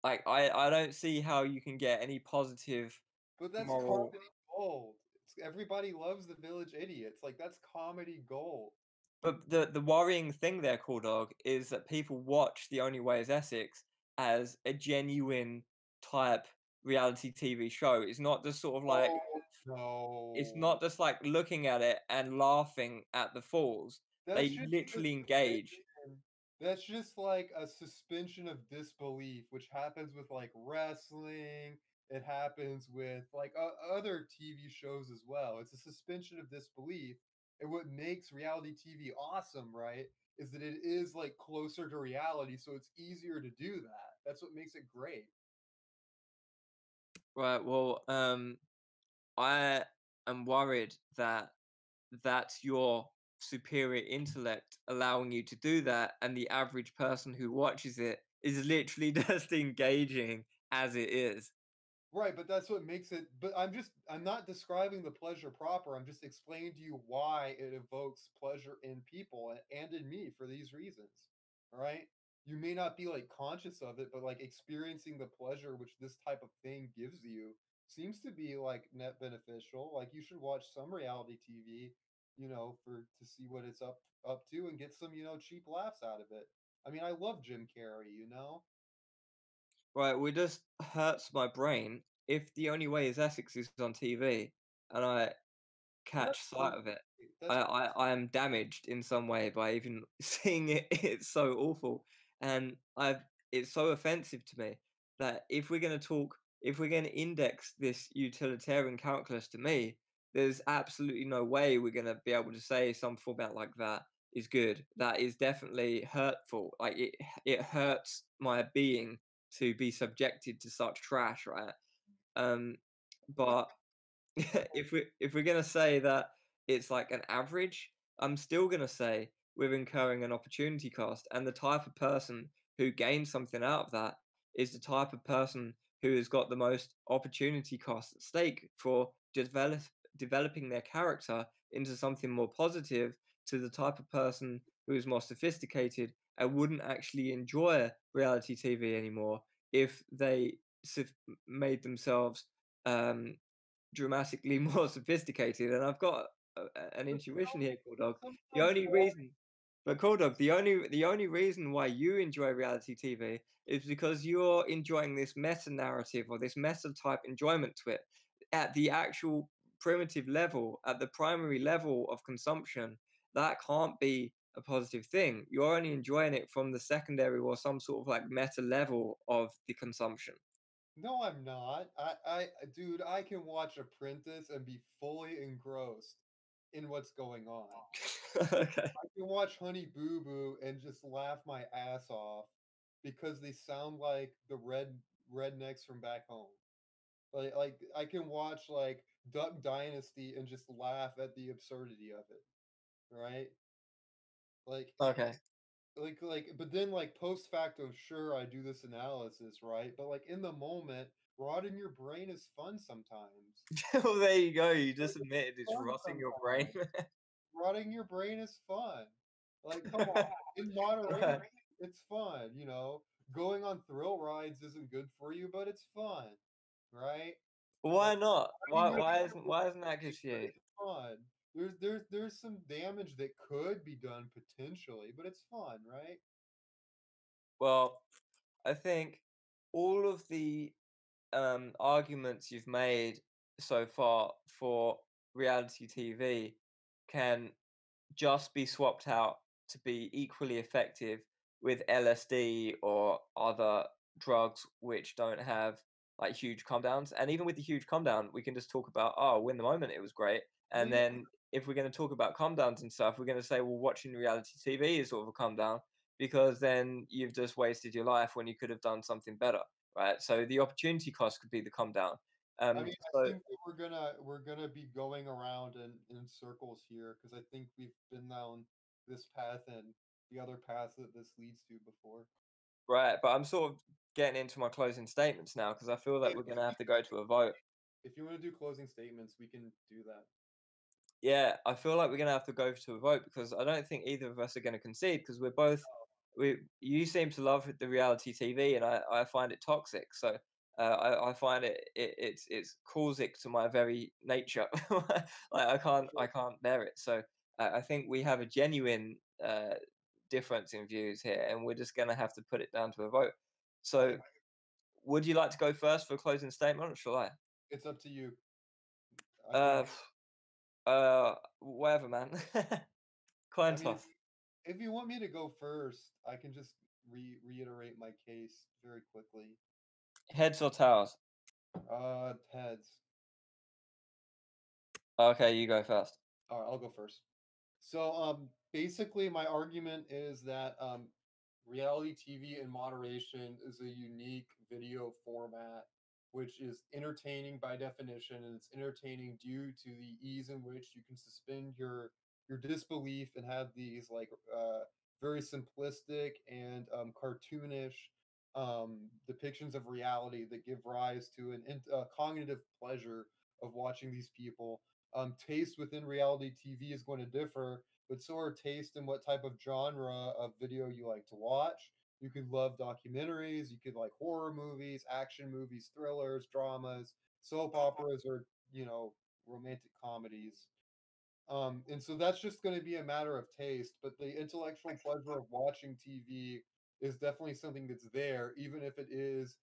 I don't see how you can get any positive But that's moral. comedy gold. Everybody loves the Village Idiots. Like that's comedy gold. But the worrying thing there, Cooldog, is that people watch The Only Way is Essex as a genuine type reality TV show. It's not just sort of like Oh it's no. not just like looking at it and laughing at the falls. That's They just literally engage. suspension. That's just like a suspension of disbelief, which happens with like wrestling. It happens with like other TV shows as well. It's a suspension of disbelief. And what makes reality TV awesome, right, is that it is like closer to reality. So it's easier to do that. That's what makes it great. Right. Well, I am worried that that's your superior intellect allowing you to do that, and the average person who watches it is literally just engaging as it is. Right, but that's what makes it but I'm not describing the pleasure proper, I'm just explaining to you why it evokes pleasure in people and in me for these reasons, alright? You may not be, like, conscious of it, but, like, experiencing the pleasure which this type of thing gives you seems to be, like, net beneficial, like, you should watch some reality TV, for to see what it's up to and get some, cheap laughs out of it. I mean, I love Jim Carrey, you know? Right, well, it just hurts my brain if the only way is Essex is on TV and I Well, catch that's sight great. of it. That's I am damaged in some way by even seeing it. It's so awful, and it's so offensive to me that if we're gonna index this utilitarian calculus to me, there's absolutely no way we're gonna be able to say some format like that is good. That is definitely hurtful. Like it hurts my being to be subjected to such trash, right? Um, but if we're gonna say that it's like an average, I'm still gonna say we're incurring an opportunity cost, and the type of person who gains something out of that is the type of person who has got the most opportunity cost at stake for developing their character into something more positive to the type of person who is more sophisticated and wouldn't actually enjoy reality TV anymore if they made themselves um, dramatically more sophisticated, and I've got an but intuition here, Cooldog. The sometimes only reason, but Cooldog, the only reason why you enjoy reality TV is because you're enjoying this meta narrative or this meta type enjoyment to it. At the actual primitive level, at the primary level of consumption, that can't be a positive thing. You're only enjoying it from the secondary or some sort of like meta level of the consumption. No, I'm not. Dude, I can watch Apprentice and be fully engrossed in what's going on. Okay. I can watch Honey Boo Boo and just laugh my ass off because they sound like the rednecks from back home. Like I can watch like Duck Dynasty and just laugh at the absurdity of it, right? Like Okay. but then like post facto, sure, I do this analysis, right? But like in the moment, rotting your brain is fun sometimes. Well, there you go. You Like just it's admitted it's fun rotting your brain. sometimes. Rotting your brain is fun. Like, come on, in moderation, Right. it's fun, you know? Going on thrill rides isn't good for you, but it's fun, right? Like, Why not? riding Why your why isn't skateboard why isn't that good for you? is fun. There's some damage that could be done potentially, but it's fun, right? Well, I think all of the arguments you've made so far for reality TV can just be swapped out to be equally effective with LSD or other drugs which don't have like huge come downs. And even with the huge come down, we can just talk about, oh, in the moment it was great. Well, And yeah, then if we're going to talk about come downs and stuff, we're going to say, well, watching reality TV is sort of a come down because then you've just wasted your life when you could have done something better. Right. So the opportunity cost could be the come down. I mean, I So think that we're gonna be going around in circles here because I think we've been down this path and the other paths that this leads to before. right, but I'm sort of getting into my closing statements now because I feel that Hey, we're going to have to go to a vote. if you want to do closing statements, we can do that. Yeah, I feel like we're going to have to go to a vote because I don't think either of us are going to concede because we're both we you seem to love the reality TV and I find it toxic. So I find it's caustic to my very nature. Like I can't bear it. So I think we have a genuine difference in views here, and we're just going to have to put it down to a vote. I So would you like to go first for a closing statement, or shall I? It's up to you. I can Uh, whatever, man. Coin I mean, toss. if you want me to go first, I can just reiterate my case very quickly. Heads or tails? Heads. Okay, you go first. All right, I'll go first. So, basically, my argument is that reality TV in moderation is a unique video format, which is entertaining by definition, and it's entertaining due to the ease in which you can suspend your disbelief and have these like very simplistic and cartoonish depictions of reality that give rise to a cognitive pleasure of watching these people. Taste within reality TV is going to differ, but so are taste in what type of genre of video you like to watch. You could love documentaries, you could like horror movies, action movies, thrillers, dramas, soap operas, or romantic comedies. And so that's just going to be a matter of taste, but the intellectual pleasure of watching TV is definitely something that's there, even if it is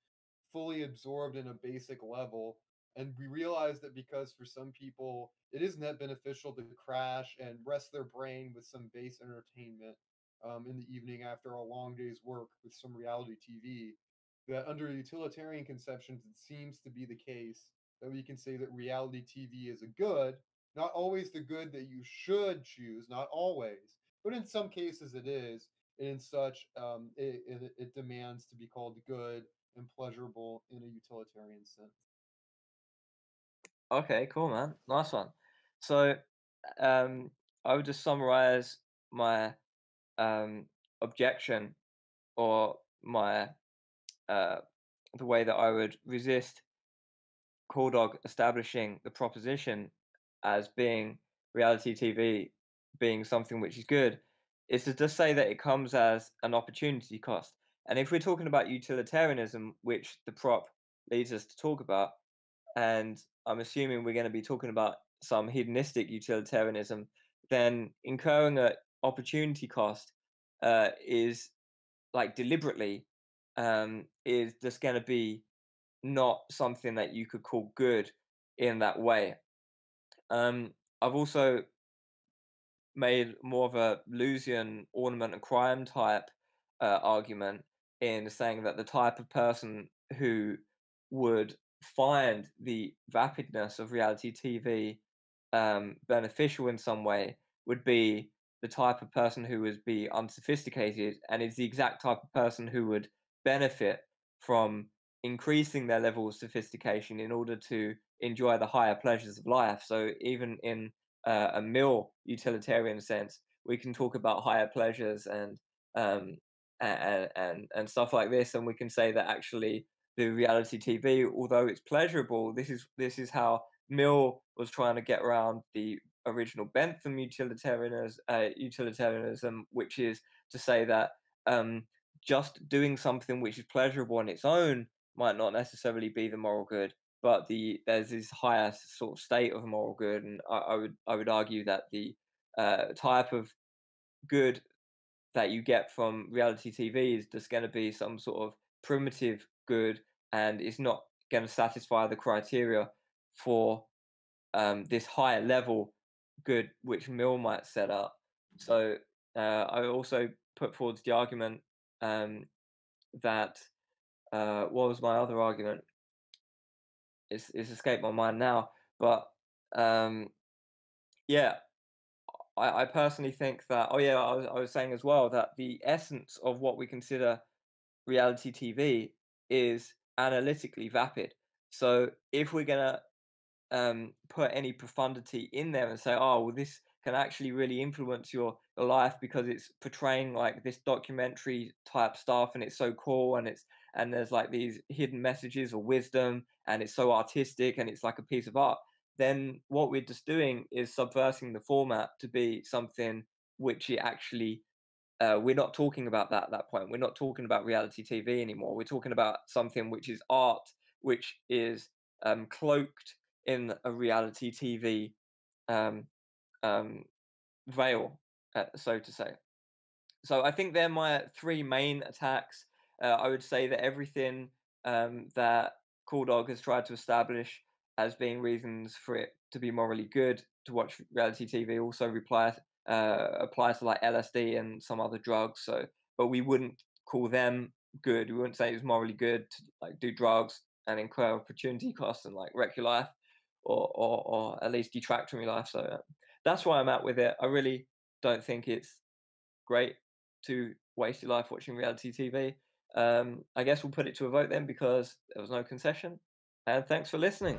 fully absorbed in a basic level. And we realize that because for some people it is net beneficial to crash and rest their brain with some base entertainment in the evening after a long day's work with some reality TV, that under utilitarian conceptions, it seems to be the case that we can say that reality TV is a good, not always the good that you should choose, not always, but in some cases it is. And in such, it demands to be called good and pleasurable in a utilitarian sense. Okay, cool, man. Nice one. So, um, I would just summarize my objection, or my uh, the way that I would resist Cooldog establishing the proposition as being reality TV being something which is good, is to just say that it comes as an opportunity cost. And if we're talking about utilitarianism, which the prop leads us to talk about, and I'm assuming we're going to be talking about some hedonistic utilitarianism, then incurring an opportunity cost is like deliberately is just going to be not something that you could call good in that way. I've also made more of a Lusian ornament and crime type argument in saying that the type of person who would find the vapidness of reality TV beneficial in some way would be the type of person who would be unsophisticated, and is the exact type of person who would benefit from increasing their level of sophistication in order to enjoy the higher pleasures of life. So even in a mill utilitarian sense, we can talk about higher pleasures um, and stuff like this, and we can say that actually the reality TV, although it's pleasurable, this is how Mill was trying to get around the original Bentham utilitarianism, which is to say that just doing something which is pleasurable on its own might not necessarily be the moral good, but there's this higher sort of state of moral good, and I would argue that the type of good that you get from reality TV is just going to be some sort of primitive good, and it's not going to satisfy the criteria for this higher level good which Mill might set up. So I also put forward the argument that what was my other argument? It's escaped my mind now, but yeah, I personally think that. Oh yeah, I was saying as well that the essence of what we consider reality TV is analytically vapid. So if we're gonna put any profundity in there and say, oh, well, this can actually really influence your life because it's portraying like this documentary type stuff, and it's so cool, and there's like these hidden messages or wisdom, and it's so artistic, and it's like a piece of art, then what we're just doing is subversing the format to be something which it actually we're not talking about that at that point. We're not talking about reality TV anymore. We're talking about something which is art, which is cloaked in a reality TV um, um, veil, so to say. So I think they're my three main attacks. I would say that everything that Cooldog has tried to establish as being reasons for it to be morally good to watch reality TV also applies to like LSD and some other drugs. So, but we wouldn't call them good. We wouldn't say it's morally good to like do drugs and incur opportunity costs and like wreck your life, or at least detract from your life. So that's why I'm at with it. I really don't think it's great to waste your life watching reality TV. I guess we'll put it to a vote then because there was no concession. And thanks for listening.